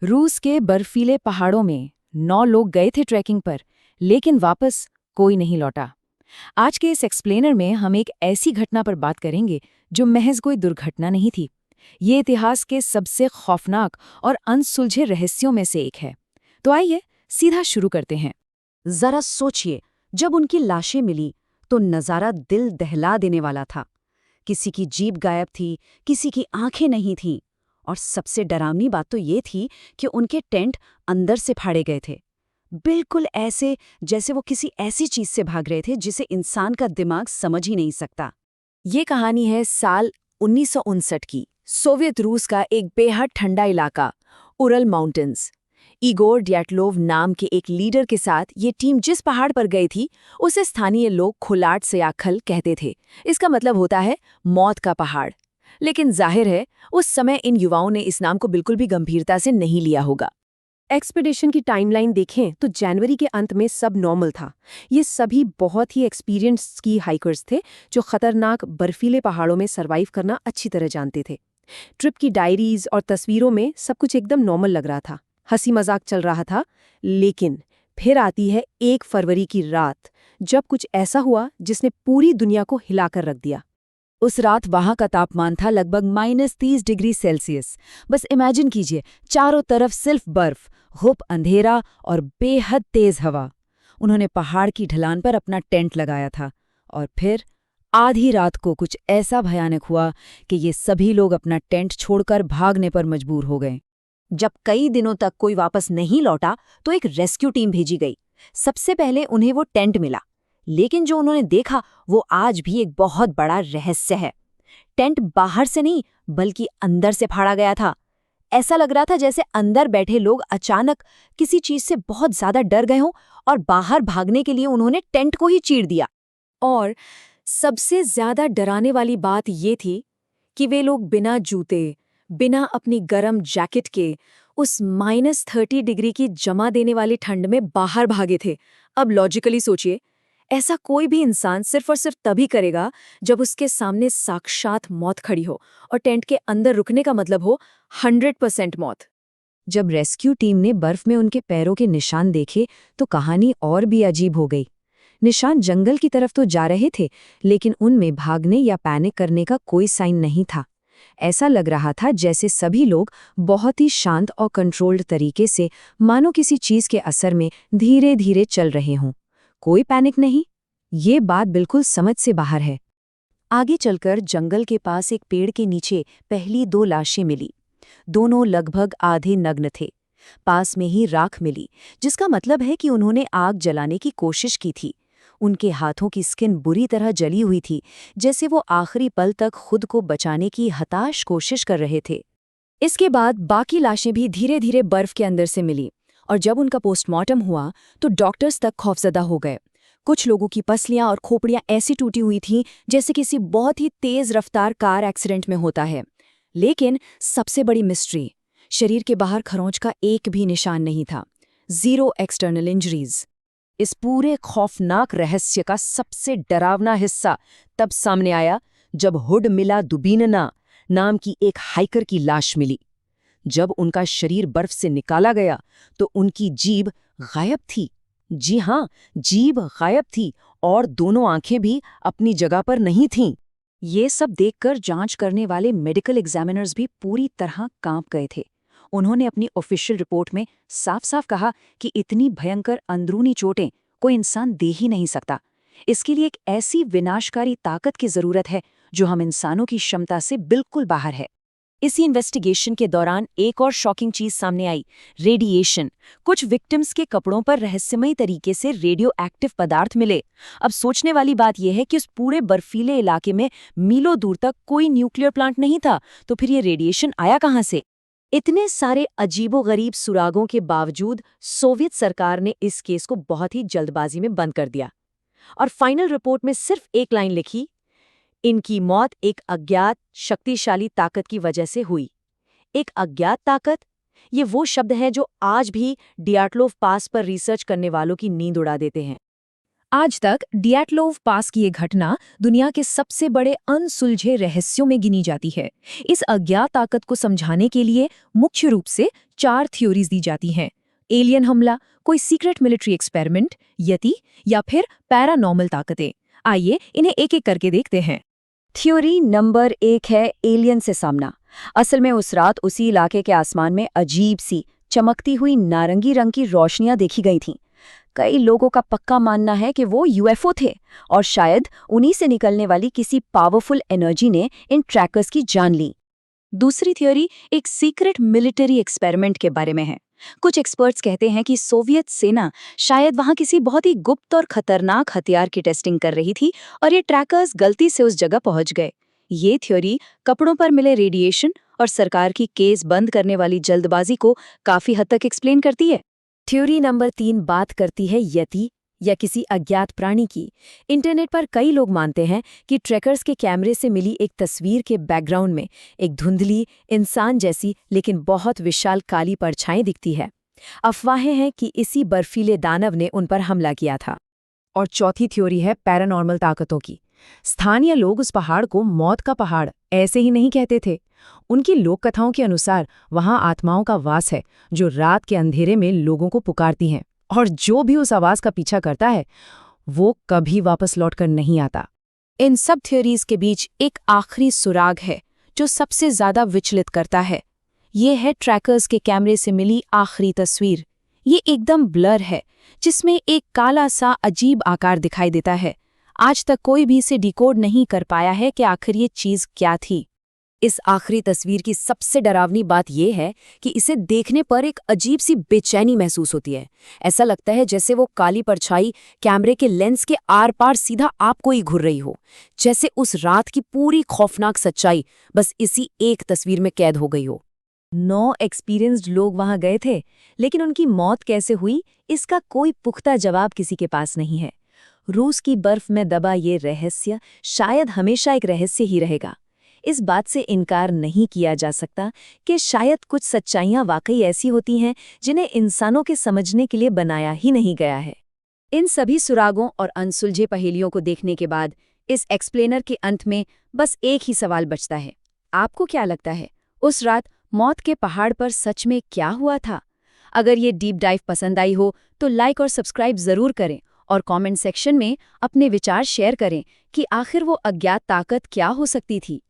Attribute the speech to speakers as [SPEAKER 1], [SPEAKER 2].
[SPEAKER 1] रूस के बर्फीले पहाड़ों में 9 लोग गए थे ट्रैकिंग पर, लेकिन वापस कोई नहीं लौटा। आज के इस एक्सप्लेनर में हम एक ऐसी घटना पर बात करेंगे जो महज कोई दुर्घटना नहीं थी। ये इतिहास के सबसे खौफनाक और अनसुलझे रहस्यों में से एक है। तो आइए सीधा शुरू करते हैं।
[SPEAKER 2] जरा सोचिए, जब उनकी लाशें मिली तो नज़ारा दिल दहला देने वाला था। किसी की जीभ गायब थी, किसी की आंखें नहीं थीं, और सबसे डरावनी बात तो ये थी कि उनके टेंट अंदर से फाड़े गए थे। बिल्कुल ऐसे जैसे वो किसी ऐसी चीज से भाग रहे थे जिसे इंसान का दिमाग समझ ही नहीं सकता।
[SPEAKER 1] ये कहानी है साल 1959 की। सोवियत रूस का एक बेहद ठंडा इलाका, उरल माउंटेन्स। इगोर डयाटलोव नाम के एक लीडर के साथ ये टीम जिस पहाड़ पर गई थी, उसे स्थानीय लोग खुलाट सयाखल कहते थे। इसका मतलब होता है मौत का पहाड़। लेकिन जाहिर है उस समय इन युवाओं ने इस नाम को बिल्कुल भी गंभीरता से नहीं लिया होगा।
[SPEAKER 3] एक्सपीडिशन की टाइमलाइन देखें तो जनवरी के अंत में सब नॉर्मल था। ये सभी बहुत ही एक्सपीरियंस्ड स्की हाइकर्स थे जो खतरनाक बर्फीले पहाड़ों में सर्वाइव करना अच्छी तरह जानते थे। ट्रिप की डायरीज और तस्वीरों में सब कुछ एकदम नॉर्मल लग रहा था, हंसी मजाक चल रहा था। लेकिन फिर आती है 1 फरवरी की रात, जब कुछ ऐसा हुआ जिसने पूरी दुनिया को हिलाकर रख दिया।
[SPEAKER 1] उस रात वहां का तापमान था लगभग -30 डिग्री सेल्सियस। बस इमेजिन कीजिए, चारों तरफ सिर्फ बर्फ, घुप अंधेरा और बेहद तेज हवा। उन्होंने पहाड़ की ढलान पर अपना टेंट लगाया था, और फिर आधी रात को कुछ ऐसा भयानक हुआ कि ये सभी लोग अपना टेंट छोड़कर भागने पर मजबूर हो गए।
[SPEAKER 2] जब कई दिनों तक कोई वापस नहीं लौटा तो एक रेस्क्यू टीम भेजी गई। सबसे पहले उन्हें वो टेंट मिला, लेकिन जो उन्होंने देखा वो आज भी एक बहुत बड़ा रहस्य है। टेंट बाहर से नहीं बल्कि अंदर से फाड़ा गया था। ऐसा लग रहा था जैसे अंदर बैठे लोग अचानक किसी चीज से बहुत ज्यादा डर गए हों और बाहर भागने के लिए उन्होंने टेंट को ही चीर दिया।
[SPEAKER 3] और सबसे ज्यादा डराने वाली बात ये थी कि वे लोग बिना जूते, बिना अपनी गर्म जैकेट के उस -30 डिग्री की जमा देने वाली ठंड में बाहर भागे थे। अब लॉजिकली सोचिए, ऐसा कोई भी इंसान सिर्फ और सिर्फ तभी करेगा जब उसके सामने साक्षात मौत खड़ी हो, और टेंट के अंदर रुकने का मतलब हो 100% मौत।
[SPEAKER 2] जब रेस्क्यू टीम ने बर्फ में उनके पैरों के निशान देखे तो कहानी और भी अजीब हो गई। निशान जंगल की तरफ तो जा रहे थे, लेकिन उनमें भागने या पैनिक करने का कोई साइन नहीं था। ऐसा लग रहा था जैसे सभी लोग बहुत ही शांत और कंट्रोल्ड तरीके से, मानो किसी चीज के असर में धीरे धीरे चल रहे हों। कोई पैनिक नहीं। ये बात बिल्कुल समझ से बाहर है। आगे चलकर जंगल के पास एक पेड़ के नीचे पहली 2 लाशें मिली। दोनों लगभग आधे नग्न थे। पास में ही राख मिली, जिसका मतलब है कि उन्होंने आग जलाने की कोशिश की थी। उनके हाथों की स्किन बुरी तरह जली हुई थी, जैसे वो आखिरी पल तक खुद को बचाने की हताश कोशिश कर रहे थे।
[SPEAKER 1] इसके बाद बाकी लाशें भी धीरे धीरे बर्फ के अंदर से मिली, और जब उनका पोस्टमार्टम हुआ तो डॉक्टर्स तक खौफजदा हो गए। कुछ लोगों की पसलियां और खोपड़ियां ऐसी टूटी हुई थीं जैसे किसी बहुत ही तेज रफ्तार कार एक्सीडेंट में होता है। लेकिन सबसे बड़ी मिस्ट्री, शरीर के बाहर खरोंच का एक भी निशान नहीं था। 0 एक्सटर्नल इंजरीज। इस पूरे खौफनाक रहस्य का सबसे डरावना हिस्सा तब सामने आया जब हुड मिला दुबीनना नाम की एक हाइकर की लाश मिली। जब उनका शरीर बर्फ से निकाला गया तो उनकी जीभ गायब थी। जी हाँ, जीभ गायब थी, और दोनों आंखें भी अपनी जगह पर नहीं थीं।
[SPEAKER 2] ये सब देखकर जांच करने वाले मेडिकल एग्जामिनर्स भी पूरी तरह कांप गए थे। उन्होंने अपनी ऑफिशियल रिपोर्ट में साफ साफ कहा कि इतनी भयंकर अंदरूनी चोटें कोई इंसान दे ही नहीं सकता। इसके लिए एक ऐसी विनाशकारी ताकत की जरूरत है जो हम इंसानों की क्षमता से बिल्कुल बाहर है।
[SPEAKER 1] इसी इन्वेस्टिगेशन के दौरान एक और शॉकिंग चीज सामने आई, रेडिएशन। कुछ विक्टिम्स के कपड़ों पर रहस्यमयी तरीके से रेडियो एक्टिव पदार्थ मिले। अब सोचने वाली बात यह है कि उस पूरे बर्फीले इलाके में मीलों दूर तक कोई न्यूक्लियर प्लांट नहीं था, तो फिर ये रेडिएशन आया कहाँ से?
[SPEAKER 2] इतने सारे अजीबोगरीब सुरागों के बावजूद सोवियत सरकार ने इस केस को बहुत ही जल्दबाजी में बंद कर दिया, और फाइनल रिपोर्ट में सिर्फ एक लाइन लिखी, इनकी मौत एक अज्ञात शक्तिशाली ताकत की वजह से हुई। एक अज्ञात ताकत, ये वो शब्द हैं जो आज भी डियाटलोव पास पर रिसर्च करने वालों की नींद उड़ा देते हैं।
[SPEAKER 1] आज तक डियाटलोव पास की ये घटना दुनिया के सबसे बड़े अनसुलझे रहस्यों में गिनी जाती है। इस अज्ञात ताकत को समझाने के लिए मुख्य रूप से 4 थ्योरीज दी जाती हैं। एलियन हमला, कोई सीक्रेट मिलिट्री एक्सपेरिमेंट, यति या फिर पैरानॉर्मल ताकतें। आइए इन्हें एक-एक करके देखते हैं।
[SPEAKER 2] थ्योरी नंबर 1 है एलियन से सामना। असल में उस रात उसी इलाके के आसमान में अजीब सी चमकती हुई नारंगी रंग की रोशनियां देखी गई थीं। कई लोगों का पक्का मानना है कि वो यूएफओ थे और शायद उन्हीं से निकलने वाली किसी पावरफुल एनर्जी ने इन ट्रैकर्स की जान ली। दूसरी थ्योरी एक सीक्रेट मिलिट्री एक्सपेरिमेंट के बारे में है। कुछ एक्सपर्ट्स कहते हैं कि सोवियत सेना शायद वहां किसी बहुत ही गुप्त और खतरनाक हथियार की टेस्टिंग कर रही थी और ये ट्रैकर्स गलती से उस जगह पहुंच गए। ये थ्योरी कपड़ों पर मिले रेडिएशन और सरकार की केस बंद करने वाली जल्दबाजी को काफी हद तक एक्सप्लेन करती है।
[SPEAKER 3] थ्योरी नंबर 3 बात करती है यति या किसी अज्ञात प्राणी की। इंटरनेट पर कई लोग मानते हैं कि ट्रैकर्स के कैमरे से मिली एक तस्वीर के बैकग्राउंड में एक धुंधली, इंसान जैसी लेकिन बहुत विशाल काली परछाई दिखती है। अफवाहें हैं कि इसी बर्फीले दानव ने उन पर हमला किया था।
[SPEAKER 1] और चौथी थ्योरी है पैरानॉर्मल ताकतों की। स्थानीय लोग उस पहाड़ को मौत का पहाड़ ऐसे ही नहीं कहते थे। उनकी लोक कथाओं के अनुसार वहां आत्माओं का वास है जो रात के अंधेरे में लोगों को पुकारती हैं, और जो भी उस आवाज का पीछा करता है वो कभी वापस लौटकर नहीं आता।
[SPEAKER 3] इन सब थ्योरीज के बीच एक आखिरी सुराग है जो सबसे ज्यादा विचलित करता है। ये है ट्रैकर्स के कैमरे से मिली आखिरी तस्वीर। ये एकदम ब्लर है, जिसमें एक काला सा अजीब आकार दिखाई देता है। आज तक कोई भी इसे डिकोड नहीं कर पाया है कि आखिर ये चीज क्या थी।
[SPEAKER 1] इस आखिरी तस्वीर की सबसे डरावनी बात यह है कि इसे देखने पर एक अजीब सी बेचैनी महसूस होती है। ऐसा लगता है जैसे वो काली परछाई कैमरे के लेंस के आर पार सीधा आपको ही घुर रही हो, जैसे उस रात की पूरी खौफनाक सच्चाई बस इसी एक तस्वीर में कैद हो गई हो।
[SPEAKER 2] 9 एक्सपीरियंस्ड लोग वहां गए थे, लेकिन उनकी मौत कैसे हुई इसका कोई पुख्ता जवाब किसी के पास नहीं है। रूस की बर्फ में दबा ये रहस्य शायद हमेशा एक रहस्य ही रहेगा। इस बात से इनकार नहीं किया जा सकता कि शायद कुछ सच्चाइयां वाकई ऐसी होती हैं जिन्हें इंसानों के समझने के लिए बनाया ही नहीं गया है। इन सभी सुरागों और अनसुलझे पहेलियों को देखने के बाद इस एक्सप्लेनर के अंत में बस एक ही सवाल बचता है। आपको क्या लगता है, उस रात मौत के पहाड़ पर सच में क्या हुआ था? अगर ये डीप डाइव पसंद आई हो तो लाइक और सब्सक्राइब जरूर करें और कमेंट सेक्शन में अपने विचार शेयर करें कि आखिर वो अज्ञात ताकत क्या हो सकती थी।